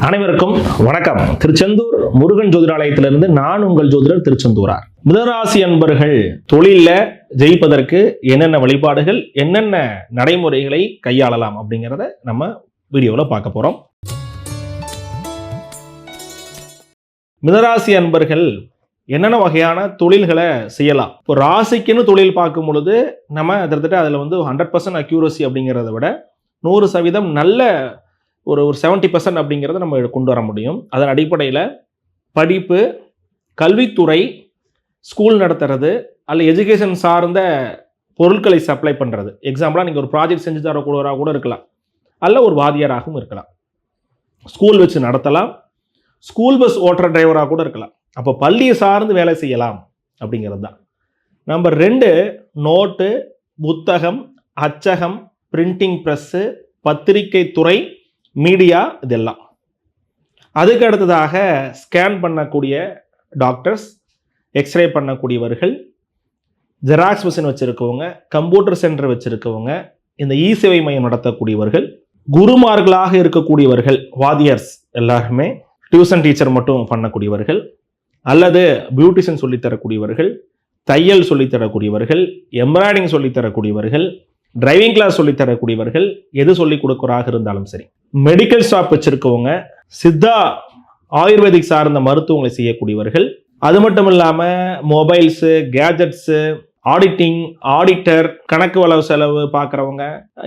அனைவருக்கும் வணக்கம். திருச்செந்தூர் முருகன் ஜோதிடாலயத்திலிருந்து நான் உங்கள் ஜோதிடர் திருச்செந்தூரார். மிதுனராசி அன்பர்கள் தொழில ஜெயிப்பதற்கு என்னென்ன வழிபாடுகள், என்னென்ன நடைமுறைகளை கையாளலாம் அப்படிங்கிறத நம்ம வீடியோவில் பார்க்க போறோம். மிதுனராசி அன்பர்கள் என்னென்ன வகையான தொழில்களை செய்யலாம்? இப்போ ராசிக்குன்னு தொழில் பார்க்கும் பொழுது நம்ம கிட்டத்தட்ட அதில் 100% அக்யூரசி அப்படிங்கிறத விட 100% நல்ல ஒரு 70% அப்படிங்கிறத நம்ம கொண்டு வர முடியும். அதன் அடிப்படையில் படிப்பு, கல்வித்துறை, ஸ்கூல் நடத்துறது அல்ல எஜுகேஷன் சார்ந்த பொருட்களை சப்ளை பண்ணுறது. எக்ஸாம்பிளாக நீங்கள் ஒரு ப்ராஜெக்ட் செஞ்சு தரக்கூடவராக கூட இருக்கலாம், அல்ல ஒரு வாத்தியாராகவும் இருக்கலாம். ஸ்கூல் வச்சு நடத்தலாம், ஸ்கூல் பஸ் ஓட்டுற டிரைவராக கூட இருக்கலாம். அப்போ பள்ளியை சார்ந்து வேலை செய்யலாம் அப்படிங்கிறது தான். நம்பர் 2, நோட்டு, புத்தகம், அச்சகம், பிரிண்டிங் ப்ரெஸ்ஸு, பத்திரிகை துறை, மீடியா, இதெல்லாம். அதுக்கு அடுத்ததாக ஸ்கேன் பண்ணக்கூடிய டாக்டர்ஸ், எக்ஸ்ரே பண்ணக்கூடியவர்கள், ஜெராக்ஸ் மிஷின் வச்சுருக்கவங்க, கம்ப்யூட்டர் சென்டர் வச்சுருக்கவங்க, இந்த இ சேவை மையம் நடத்தக்கூடியவர்கள், குருமார்களாக இருக்கக்கூடியவர்கள், வாத்தியர்ஸ் எல்லாருமே, டியூஷன் டீச்சர் மட்டும் பண்ணக்கூடியவர்கள், அல்லது பியூட்டிஷியன் சொல்லித்தரக்கூடியவர்கள், தையல் சொல்லித்தரக்கூடியவர்கள், எம்ப்ராய்டிங் சொல்லித்தரக்கூடியவர்கள், டிரைவிங் கிளாஸ் சொல்லித்தரக்கூடியவர்கள், எது சொல்லிக் கொடுக்குறாக இருந்தாலும் சரி, மெடிக்கல் ஷாப் வச்சிருக்கவங்க, சித்தா ஆயுர்வேதிக் சார்ந்த மருத்துவங்களை செய்யக்கூடியவர்கள், அது மட்டும் இல்லாமல் மொபைல்ஸு, கேஜெட்ஸு, ஆடிட்டிங், ஆடிட்டர், கணக்கு வளவு செலவு பார்க்குறவங்க,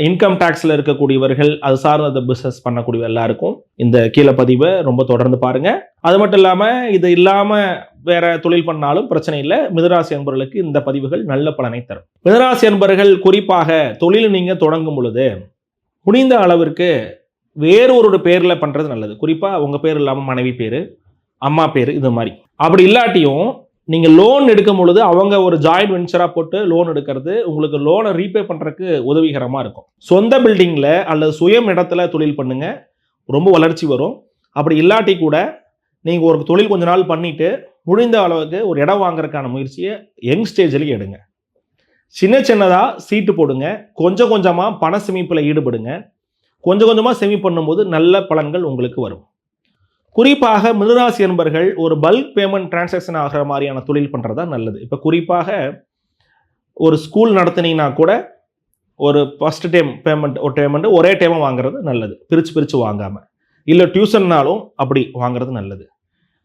இன்கம் டேக்ஸில் இருக்கக்கூடியவர்கள், அது சார்ந்த பிஸ்னஸ் பண்ணக்கூடிய எல்லாருக்கும் இந்த கீழே பதிவை ரொம்ப தொடர்ந்து பாருங்க. அது மட்டும் இல்லாமல் இது இல்லாமல் வேற தொழில் பண்ணாலும் பிரச்சனை இல்லை. மிதுனராசி அன்பர்களுக்கு இந்த பதிவுகள் நல்ல பலனை தரும். மிதுனராசி அன்பர்கள் குறிப்பாக தொழில் நீங்கள் தொடங்கும் பொழுது முடிந்த அளவிற்கு வேறொரு பேரில் பண்ணுறது நல்லது. குறிப்பாக உங்கள் பேர் இல்லாமல் மனைவி பேர், அம்மா பேர், இது மாதிரி. அப்படி இல்லாட்டியும் நீங்கள் லோன் எடுக்கும் பொழுது அவங்க ஒரு ஜாயிண்ட் வெஞ்சராக போட்டு லோன் எடுக்கிறது உங்களுக்கு லோனை ரீபே பண்ணுறதுக்கு உதவிகரமாக இருக்கும். சொந்த பில்டிங்கில் அல்லது சுயம் இடத்துல தொழில் பண்ணுங்க, ரொம்ப வளர்ச்சி வரும். அப்படி இல்லாட்டி கூட நீங்கள் ஒரு தொழில் கொஞ்ச நாள் பண்ணிட்டு முடிந்த அளவுக்கு ஒரு இடம் வாங்குறதுக்கான முயற்சியை யங் ஸ்டேஜில் எடுங்க. சின்னதாக சீட்டு போடுங்க, கொஞ்சம் கொஞ்சமாக பண சேமிப்பில் ஈடுபடுங்க. கொஞ்சம் கொஞ்சமாக சேமிப்பு பண்ணும்போது நல்ல பலன்கள் உங்களுக்கு வரும். குறிப்பாக மிதுனராசி என்பர்கள் ஒரு பல்க் பேமெண்ட் டிரான்சாக்ஷன் ஆகிற மாதிரியான தொழில் பண்ணுறது தான் நல்லது. இப்போ குறிப்பாக ஒரு ஸ்கூல் நடத்தினீங்கன்னா கூட ஒரு ஃபஸ்ட் டைம் பேமெண்ட் ஒரே டைமாக வாங்குறது நல்லது, பிரித்து வாங்காமல். இல்லை டியூஷன்னாலும் அப்படி வாங்குறது நல்லது.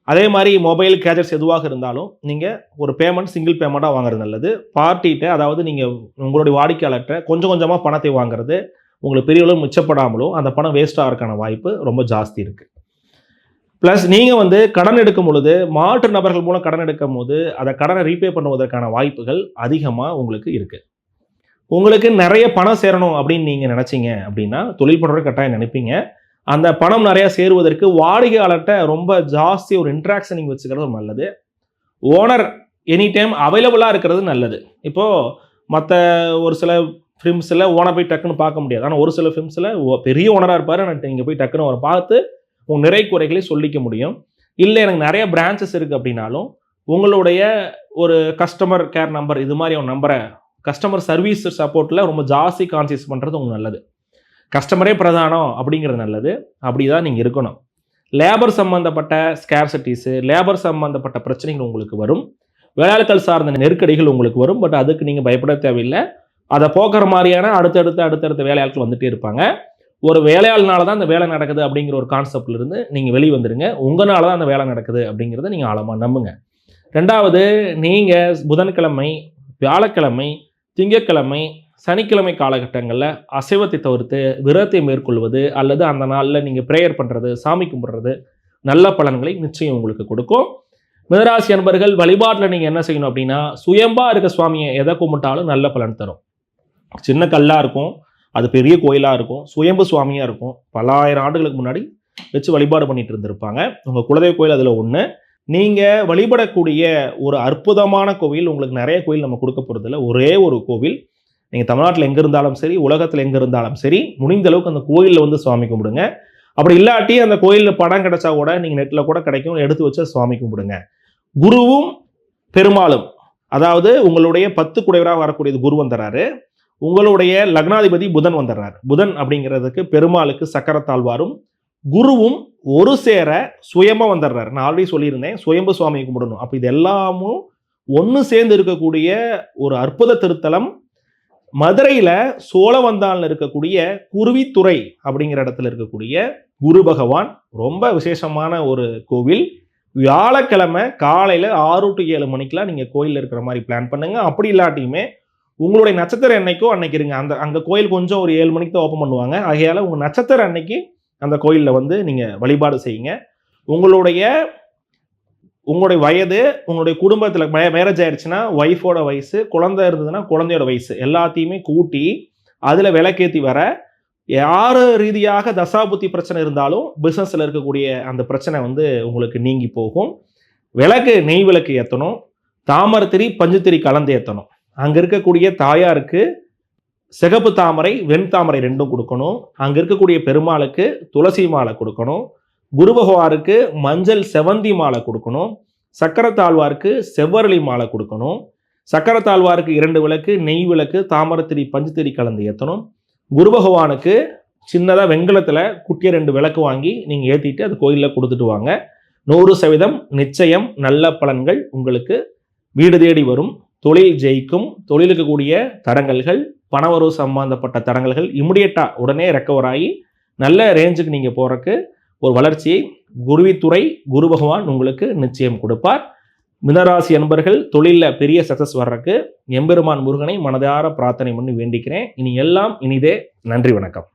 அதே மாதிரி மொபைல், கேஜெட்ஸ் எதுவாக இருந்தாலும் நீங்கள் ஒரு பேமெண்ட் சிங்கிள் பேமெண்ட்டாக வாங்குறது நல்லது. பார்ட்டிகிட்ட, அதாவது நீங்கள் உங்களுடைய வாடிக்கையாளர்கிட்ட கொஞ்சம் கொஞ்சமாக பணத்தை வாங்குறது உங்களுக்கு பெரிய அளவு மிச்சப்படாமலும் அந்த பணம் வேஸ்ட் ஆகிறதுக்கான வாய்ப்பு ரொம்ப ஜாஸ்தி இருக்குது. ப்ளஸ் நீங்கள் கடன் எடுக்கும் பொழுது மாற்று நபர்கள் மூலம் கடன் எடுக்கும் போது அதை கடனை ரீபே பண்ணுவதற்கான வாய்ப்புகள் அதிகமாக உங்களுக்கு இருக்குது. உங்களுக்கு நிறைய பணம் சேரணும் அப்படின்னு நீங்கள் நினச்சிங்க அப்படின்னா தொழில் பண்ணுறது கட்டாயம் நினைப்பீங்க. அந்த பணம் நிறையா சேருவதற்கு வாடிக்கையாளர்கிட்ட ரொம்ப ஜாஸ்தி ஒரு இன்ட்ராக்ஷன் நீங்கள் வச்சுக்கிறது நல்லது. ஓனர் எனி டைம் அவைலபிளாக இருக்கிறது நல்லது. இப்போது மற்ற ஒரு சில ஃபிலிம்ஸில் ஓனர் போய் டக்குன்னு பார்க்க முடியாது. ஆனால் ஒரு சில ஃபிலிம்ஸில் பெரிய ஓனராக இருப்பார், நீங்கள் போய் டக்குன்னு அவரை பார்த்து உங்கள் நிறை குறைகளை சொல்லிக்க முடியும். இல்லை எனக்கு நிறைய பிரான்ச்சஸ் இருக்குது அப்படின்னாலும் உங்களுடைய ஒரு கஸ்டமர் கேர் நம்பர், இது மாதிரி ஒரு நம்பரை கஸ்டமர் சர்வீஸ் சப்போர்ட்டில் ரொம்ப ஜாஸ்தி கான்சியஸ் பண்ணுறது உங்களுக்கு நல்லது. கஸ்டமரே பிரதானம் அப்படிங்கிறது நல்லது. அப்படி தான் நீங்கள் இருக்கணும். லேபர் சம்மந்தப்பட்ட ஸ்கேர்சிட்டிஸு, லேபர் சம்மந்தப்பட்ட பிரச்சனைகள் உங்களுக்கு வரும். வேலையாட்கள் சார்ந்த நெருக்கடிகள் உங்களுக்கு வரும். பட் அதுக்கு நீங்கள் பயப்பட தேவையில்லை. அதை போக்குற மாதிரியான அடுத்தடுத்த வேலையாட்கள் வந்துகிட்டே இருப்பாங்க. ஒரு வேலையாள்னால தான் அந்த வேலை நடக்குது அப்படிங்கிற ஒரு கான்செப்ட்ல இருந்து நீங்கள் வெளியே வந்துடுங்க. உங்களால தான் அந்த வேலை நடக்குது அப்படிங்கிறத நீங்கள் ஆழமாக நம்புங்க. 2வது, நீங்கள் புதன்கிழமை, வியாழக்கிழமை, திங்கட்கிழமை, சனிக்கிழமை காலகட்டங்களில் அசைவத்தை தவிர்த்து விரதத்தை மேற்கொள்வது அல்லது அந்த நாளில் நீங்கள் ப்ரேயர் பண்ணுறது, சாமி கும்பிட்றது நல்ல பலன்களை நிச்சயம் உங்களுக்கு கொடுக்கும். மிதுனராசி அன்பர்கள் வழிபாட்டில் நீங்கள் என்ன செய்யணும் அப்படின்னா, சுயம்பா இருக்க சுவாமியை எதை கும்பிட்டாலும் நல்ல பலன் தரும். சின்ன கல்லாக இருக்கும், அது பெரிய கோயிலாக இருக்கும், சுயம்பு சுவாமியாக இருக்கும், பல ஆயிரம் ஆண்டுகளுக்கு முன்னாடி வச்சு வழிபாடு பண்ணிட்டு இருந்திருப்பாங்க. உங்கள் குலதெய்வ கோயில் அதில் ஒன்று. நீங்கள் வழிபடக்கூடிய ஒரு அற்புதமான கோவில், உங்களுக்கு நிறைய கோயில் நம்ம கொடுக்க போகிறதில்ல, ஒரே ஒரு கோவில். நீங்கள் தமிழ்நாட்டில் எங்கே இருந்தாலும் சரி, உலகத்தில் எங்கே இருந்தாலும் சரி, முடிந்த அளவுக்கு அந்த கோயிலில் சுவாமி கும்பிடுங்க. அப்படி இல்லாட்டி அந்த கோயிலில் படம் கிடைச்சா கூட நீங்கள் நெட்டில் கூட கிடைக்கும், எடுத்து வச்சு சுவாமி கும்பிடுங்க. குருவும் பெருமாளும், அதாவது உங்களுடைய 10 குடைவராக வரக்கூடியது குரு வந்துடுறாரு. உங்களுடைய லக்னாதிபதி புதன் வந்துடுறாரு. புதன் அப்படிங்கிறதுக்கு பெருமாளுக்கு சக்கரத்தாழ்வாரும் குருவும் ஒரு சேர சுயமா வந்துடுறாரு. நான் ஆல்ரெடி சொல்லியிருந்தேன், சுயம்பு சுவாமியை கும்பிடணும். அப்போ இது எல்லாமும் ஒன்று சேர்ந்து இருக்கக்கூடிய ஒரு அற்புத திருத்தலம். மதுரையில சோழவந்தான்ல இருக்கக்கூடிய குருவித்துறை அப்படிங்கிற இடத்துல இருக்கக்கூடிய குரு பகவான் ரொம்ப விசேஷமான ஒரு கோவில். வியாழக்கிழமை காலையில் 6 to 7 மணிக்கெலாம் நீங்கள் கோயிலில் இருக்கிற மாதிரி பிளான் பண்ணுங்க. அப்படி இல்லாட்டியுமே உங்களுடைய நட்சத்திரம் என்னைக்கோ அன்னைக்கு இருங்க. அங்கே கோயில் கொஞ்சம் ஒரு 7 மணிக்கு தான் ஓப்பன் பண்ணுவாங்க. ஆகையால் உங்கள் நட்சத்திரம் அன்னைக்கு அந்த கோயிலில் வந்து நீங்கள் வழிபாடு செய்யுங்க. உங்களுடைய வயது, உங்களுடைய குடும்பத்தில் மேரேஜ் ஆயிடுச்சுன்னா ஒய்ஃபோட வயசு, குழந்தை இருந்ததுன்னா குழந்தையோட வயசு எல்லாத்தையுமே கூட்டி அதில் விளக்கேற்றி வர, யார் ரீதியாக தசாபுத்தி பிரச்சனை இருந்தாலும் பிஸ்னஸில் இருக்கக்கூடிய அந்த பிரச்சனை வந்து உங்களுக்கு நீங்கி போகும். விளக்கு, நெய் விளக்கு ஏற்றணும். தாமரத்திரி பஞ்சுத்திரி கலந்து ஏற்றணும். அங்கே இருக்கக்கூடிய தாயாருக்கு சிகப்பு தாமரை வெண் தாமரை 2 கொடுக்கணும். அங்கே இருக்கக்கூடிய பெருமாளுக்கு துளசி மாலை கொடுக்கணும். குரு பகவானுக்கு மஞ்சள் செவந்தி மாலை கொடுக்கணும். சக்கரத்தாழ்வாருக்கு செவ்வரளி மாலை கொடுக்கணும். சக்கரத்தாழ்வாருக்கு 2 விளக்கு, நெய் விளக்கு, தாமரத்திரி பஞ்சுத்திரி கலந்து ஏற்றணும். குரு பகவானுக்கு சின்னதாக வெண்கலத்தில் குட்டிய 2 விளக்கு வாங்கி நீங்கள் ஏற்றிட்டு அது கோயிலில் கொடுத்துட்டு வாங்க. 100% நிச்சயம் நல்ல பலன்கள் உங்களுக்கு வீடு தேடி வரும். தொழில் ஜெயிக்கும். தொழிலுக்கு கூடிய தடங்கல்கள், பணவரவு சம்பந்தப்பட்ட தடங்கல்கள் இமிடியேட்டாக உடனே ரெக்கவர் ஆகி நல்ல ரேஞ்சுக்கு நீங்கள் போகிறக்கு ஒரு வளர்ச்சியை குருவித்துறை குரு பகவான் உங்களுக்கு நிச்சயம் கொடுப்பார். மிதராசி அன்பர்கள் தொழிலில் பெரிய சக்ஸஸ் வர்றதுக்கு எம்பெருமான் முருகனை மனதார பிரார்த்தனை பண்ணி வேண்டிக்கிறேன். இனி எல்லாம் இனிதே. நன்றி, வணக்கம்.